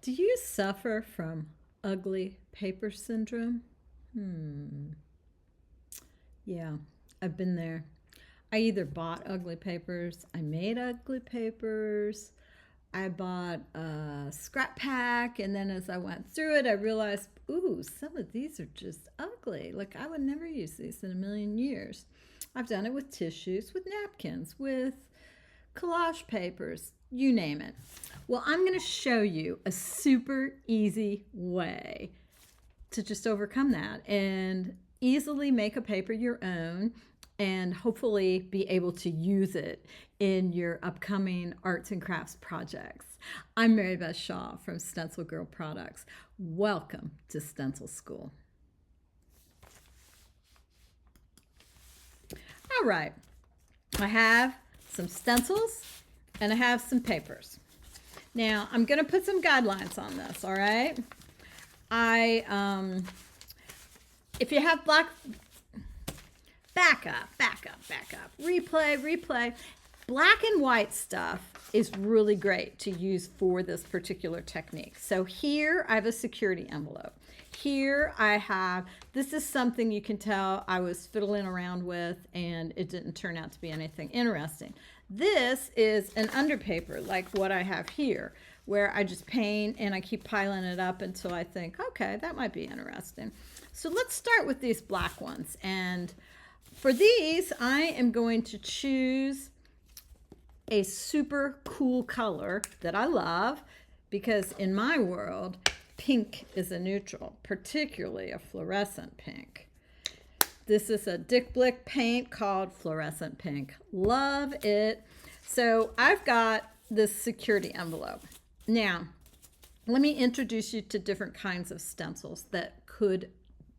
Do you suffer from ugly paper syndrome? Yeah, I've been there. I either bought ugly papers, I made ugly papers, I bought a scrap pack, and then as I went through it, I realized, ooh, some of these are just ugly. Like, I would never use these in a million years. I've done it with tissues, with napkins, with collage papers, you name it. Well, I'm going to show you a super easy way to just overcome that and easily make a paper your own and hopefully be able to use it in your upcoming arts and crafts projects. I'm Mary Beth Shaw from StencilGirl Products. Welcome to Stencil School. All right, I have some stencils and I have some papers. Now I'm going to put some guidelines on this, all right? If you have back up, replay. Black and white stuff is really great to use for this particular technique. So here I have a security envelope. Here I have, this is something you can tell I was fiddling around with and it didn't turn out to be anything interesting. This is an underpaper like what I have here, where I just paint and I keep piling it up until I think, okay, that might be interesting. So let's start with these black ones. And for these, I am going to choose a super cool color that I love because in my world, pink is a neutral, particularly a fluorescent pink. This is a Dick Blick paint called Fluorescent Pink. Love it. So I've got this security envelope. Now, let me introduce you to different kinds of stencils that could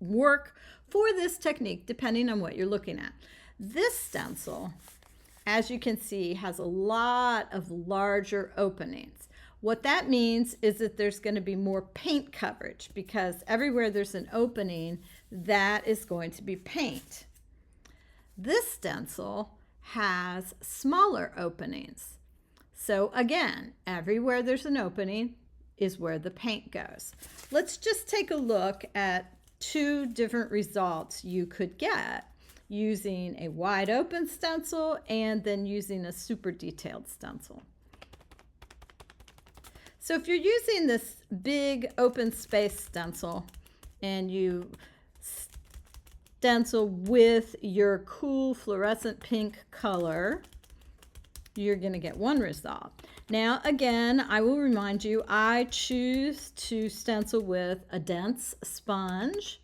work for this technique depending on what you're looking at. This stencil, as you can see, has a lot of larger openings. What that means is that there's going to be more paint coverage because everywhere there's an opening, that is going to be paint. This stencil has smaller openings. So again, everywhere there's an opening is where the paint goes. Let's just take a look at two different results you could get using a wide open stencil and then using a super detailed stencil. So if you're using this big open space stencil and you stencil with your cool fluorescent pink color, you're going to get one result. Now, again, I will remind you, I choose to stencil with a dense sponge,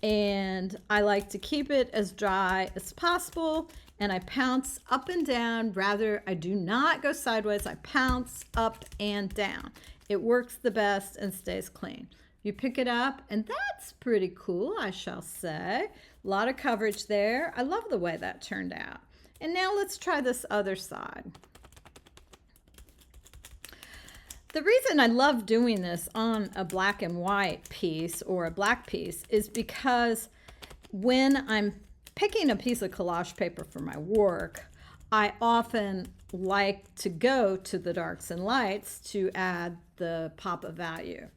and I like to keep it as dry as possible, and I pounce up and down. Rather, I do not go sideways. I pounce up and down. It works the best and stays clean. You pick it up, and that's pretty cool, I shall say. A lot of coverage there. I love the way that turned out. And now let's try this other side. The reason I love doing this on a black and white piece or a black piece is because when I'm picking a piece of collage paper for my work, I often like to go to the darks and lights to add the pop of value.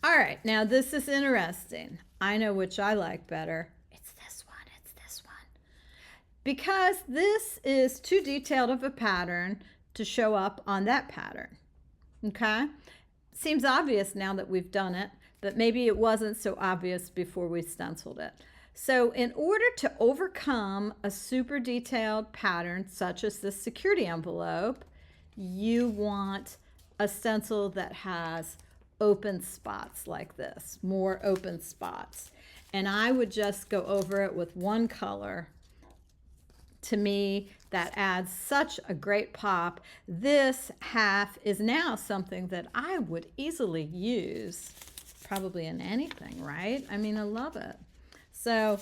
All right, now this is interesting. I know which I like better. It's this one. Because this is too detailed of a pattern to show up on that pattern. Okay? Seems obvious now that we've done it, but maybe it wasn't so obvious before we stenciled it. So in order to overcome a super detailed pattern such as this security envelope, you want a stencil that has open spots like this, more open spots. And I would just go over it with one color. To me, that adds such a great pop. This half is now something that I would easily use probably in anything, right? I mean, I love it. So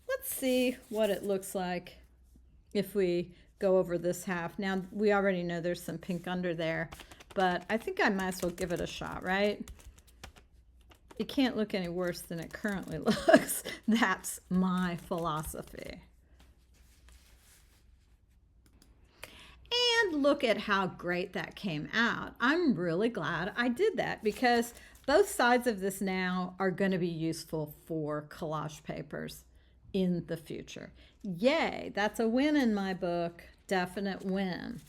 let's see what it looks like if we go over this half. Now, we already know there's some pink under there, but I think I might as well give it a shot, right? It can't look any worse than it currently looks. That's my philosophy. look at how great that came out. I'm really glad I did that because both sides of this now are going to be useful for collage papers in the future. Yay, that's a win in my book. Definite win.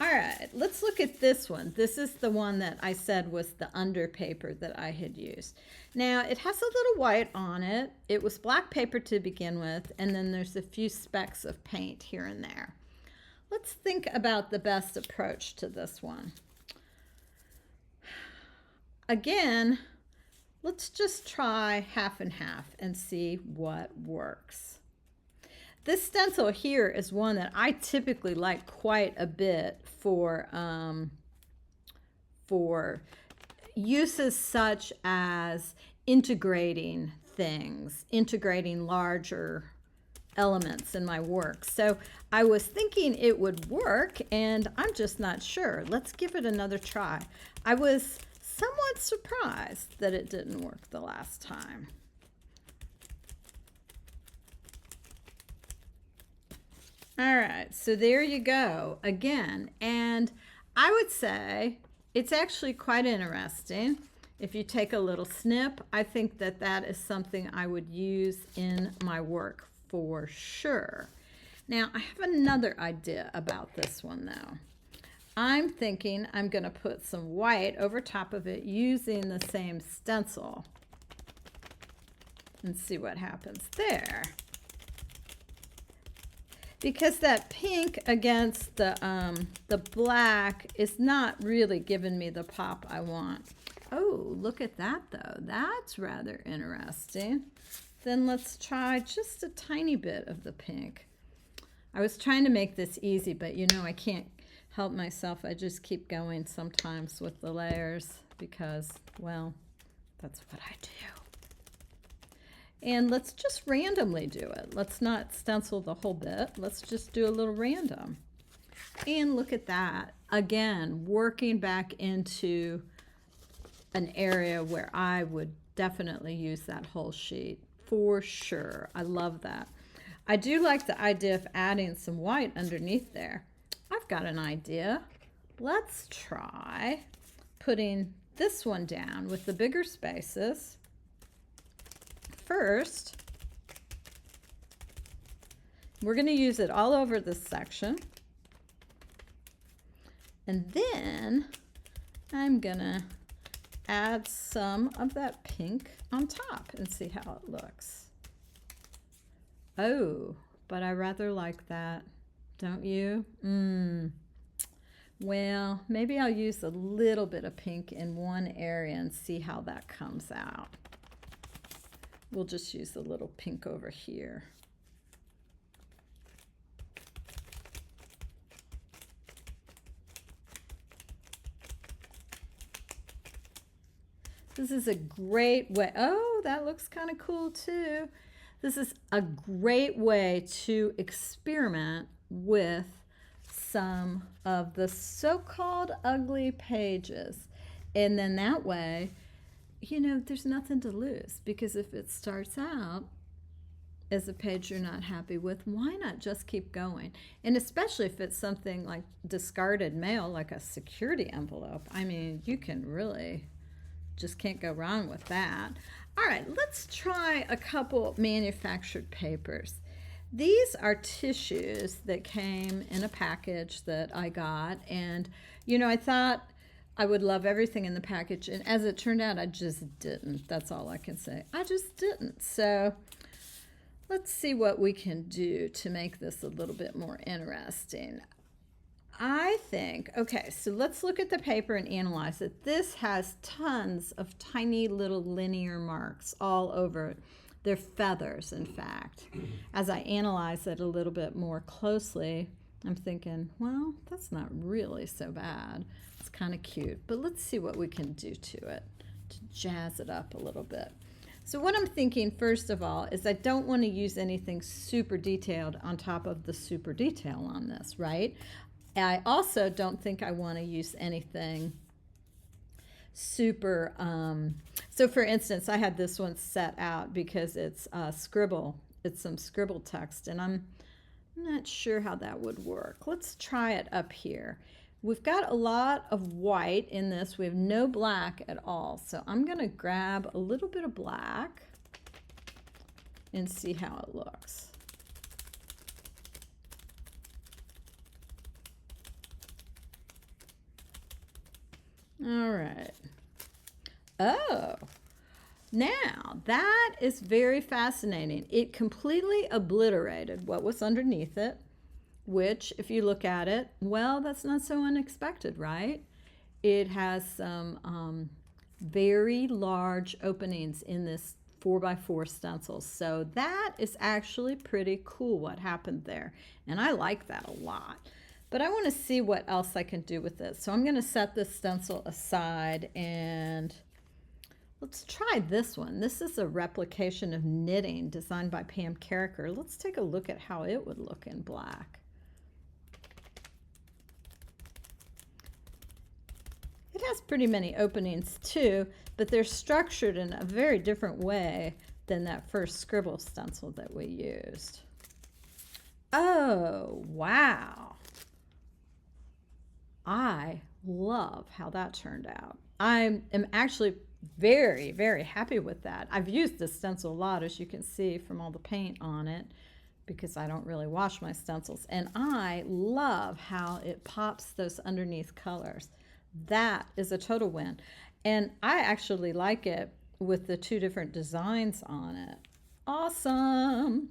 All right, let's look at this one. This is the one that I said was the under paper that I had used. Now, it has a little white on it. It was black paper to begin with, and then there's a few specks of paint here and there. Let's think about the best approach to this one. Again, let's just try half and half and see what works. This stencil here is one that I typically like quite a bit for uses such as integrating things, integrating larger elements in my work. So I was thinking it would work, and I'm just not sure. Let's give it another try. I was somewhat surprised that it didn't work the last time. All right, so there you go again. And I would say it's actually quite interesting. If you take a little snip, I think that that is something I would use in my work for sure. Now, I have another idea about this one though. I'm thinking I'm going to put some white over top of it using the same stencil and see what happens there. Because that pink against the black is not really giving me the pop I want. Oh, look at that though. That's rather interesting. Then let's try just a tiny bit of the pink. I was trying to make this easy, but you know I can't help myself. I just keep going sometimes with the layers because, well, that's what I do. And let's just randomly do it. Let's not stencil the whole bit. Let's just do a little random. And look at that. Again, working back into an area where I would definitely use that whole sheet for sure. I love that. I do like the idea of adding some white underneath there. I've got an idea. Let's try putting this one down with the bigger spaces. First, we're going to use it all over this section. And then I'm going to add some of that pink on top and see how it looks. Oh, but I rather like that, don't you? Well, maybe I'll use a little bit of pink in one area and see how that comes out. We'll just use a little pink over here. This is a great way. Oh, that looks kind of cool too. This is a great way to experiment with some of the so-called ugly pages. And then that way, you know, there's nothing to lose, because if it starts out as a page you're not happy with, why not just keep going? And especially if it's something like discarded mail, like a security envelope. I mean, you can really just can't go wrong with that. All right, let's try a couple manufactured papers. These are tissues that came in a package that I got, and you know, I thought I would love everything in the package, and as it turned out, I just didn't. That's all I can say. I just didn't. So let's see what we can do to make this a little bit more interesting. I think, okay, so let's look at the paper and analyze it. This has tons of tiny little linear marks all over it. They're feathers, in fact. As I analyze it a little bit more closely, I'm thinking, well, that's not really so bad. It's kind of cute, but let's see what we can do to it to jazz it up a little bit. So what I'm thinking, first of all, is I don't want to use anything super detailed on top of the super detail on this, right? I also don't think I want to use anything super, so for instance, I had this one set out because it's scribble. It's some scribble text, and I'm I'm not sure how that would work. Let's try it up here. We've got a lot of white in this. We have no black at all. So I'm going to grab a little bit of black and see how it looks. All right. Oh, now that is very fascinating. It completely obliterated what was underneath it, which if you look at it, well, that's not so unexpected, right? It has some very large openings in this 4x4 stencils. So that is actually pretty cool what happened there. And I like that a lot. But I want to see what else I can do with this. So I'm going to set this stencil aside and let's try this one. This is a replication of Knitting designed by Pam Carricker. Let's take a look at how it would look in black. It has pretty many openings too, but they're structured in a very different way than that first scribble stencil that we used. Oh, wow. I love how that turned out. I am actually very, very happy with that. I've used this stencil a lot, as you can see from all the paint on it, because I don't really wash my stencils. And I love how it pops those underneath colors. That is a total win. And I actually like it with the two different designs on it. Awesome.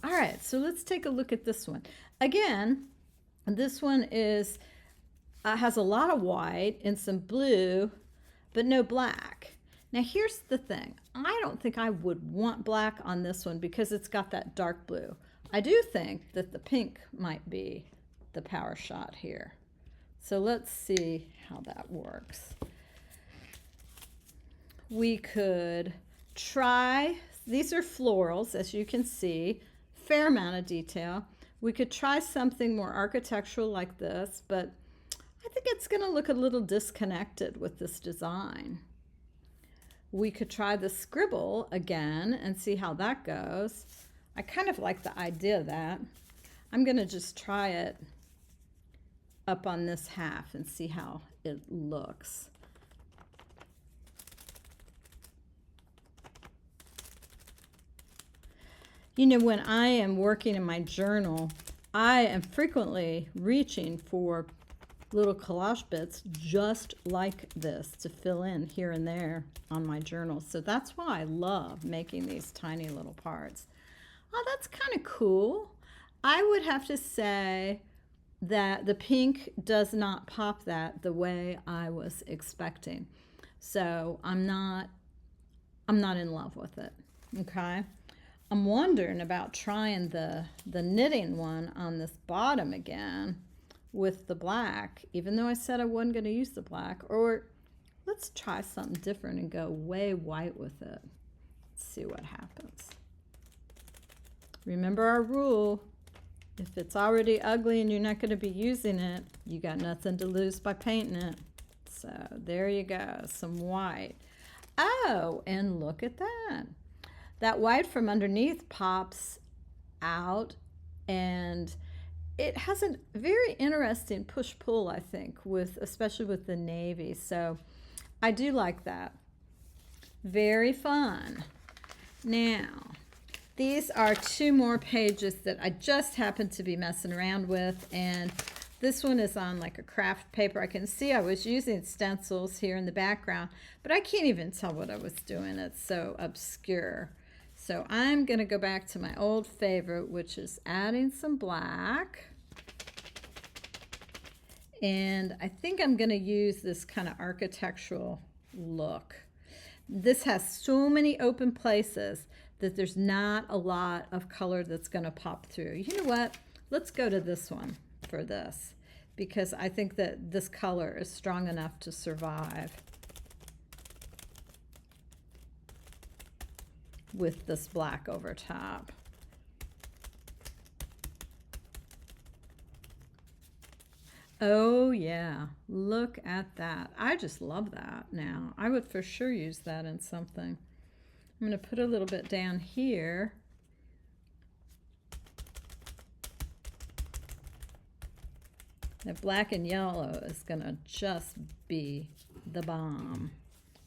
All right, so let's take a look at this one. Again, this one is has a lot of white and some blue, but no black. Now here's the thing. I don't think I would want black on this one because it's got that dark blue. I do think that the pink might be the power shot here. So let's see how that works. We could try, these are florals, as you can see, fair amount of detail. We could try something more architectural like this, but I think it's going to look a little disconnected with this design. We could try the scribble again and see how that goes. I kind of like the idea of that. I'm going to just try it up on this half and see how it looks. You know, when I am working in my journal, I am frequently reaching for little collage bits just like this to fill in here and there on my journal. So that's why I love making these tiny little parts. Oh, that's kind of cool. I would have to say that the pink does not pop that the way I was expecting. So I'm not in love with it. Okay. I'm wondering about trying the knitting one on this bottom again with the black, even though I said I wasn't going to use the black. Or let's try something different and go way white with it. Let's see what happens. Remember our rule. If it's already ugly and you're not going to be using it, you got nothing to lose by painting it. So there you go, some white. Oh, and look at that. That white from underneath pops out, and it has a very interesting push-pull, I think, especially with the navy. So I do like that. Very fun. Now, these are two more pages that I just happened to be messing around with, and this one is on like a craft paper. I can see I was using stencils here in the background, but I can't even tell what I was doing. It's so obscure. So I'm going to go back to my old favorite, which is adding some black. And I think I'm going to use this kind of architectural look. This has so many open places that there's not a lot of color that's going to pop through. You know what? Let's go to this one for this, because I think that this color is strong enough to survive with this black over top. Oh yeah, look at that. I just love that now. I would for sure use that in something. I'm going to put a little bit down here. The black and yellow is going to just be the bomb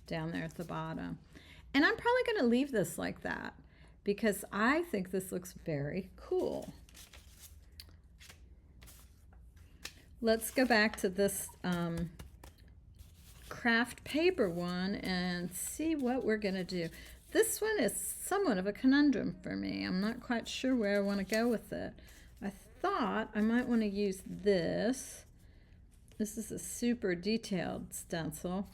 down there at the bottom. And I'm probably going to leave this like that because I think this looks very cool. Let's go back to this craft paper one and see what we're going to do. This one is somewhat of a conundrum for me. I'm not quite sure where I want to go with it. I thought I might want to use this. This is a super detailed stencil.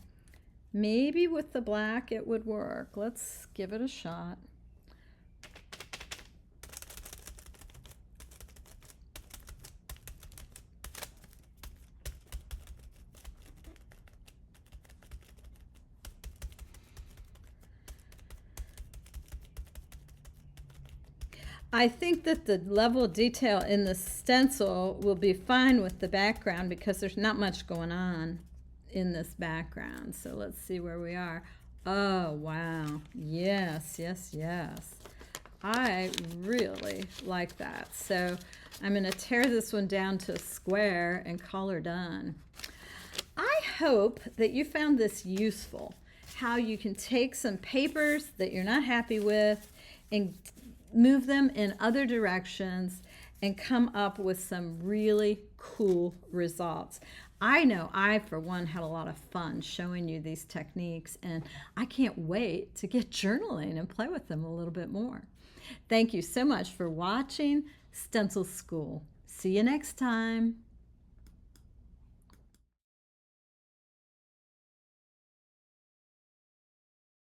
Maybe with the black it would work. Let's give it a shot. I think that the level of detail in the stencil will be fine with the background because there's not much going on in this background. So let's see where we are. Oh, wow. Yes, yes, yes. I really like that. So I'm going to tear this one down to a square and call her done. I hope that you found this useful, how you can take some papers that you're not happy with and move them in other directions and come up with some really cool results. I know I, for one, had a lot of fun showing you these techniques, and I can't wait to get journaling and play with them a little bit more. Thank you so much for watching Stencil School. See you next time.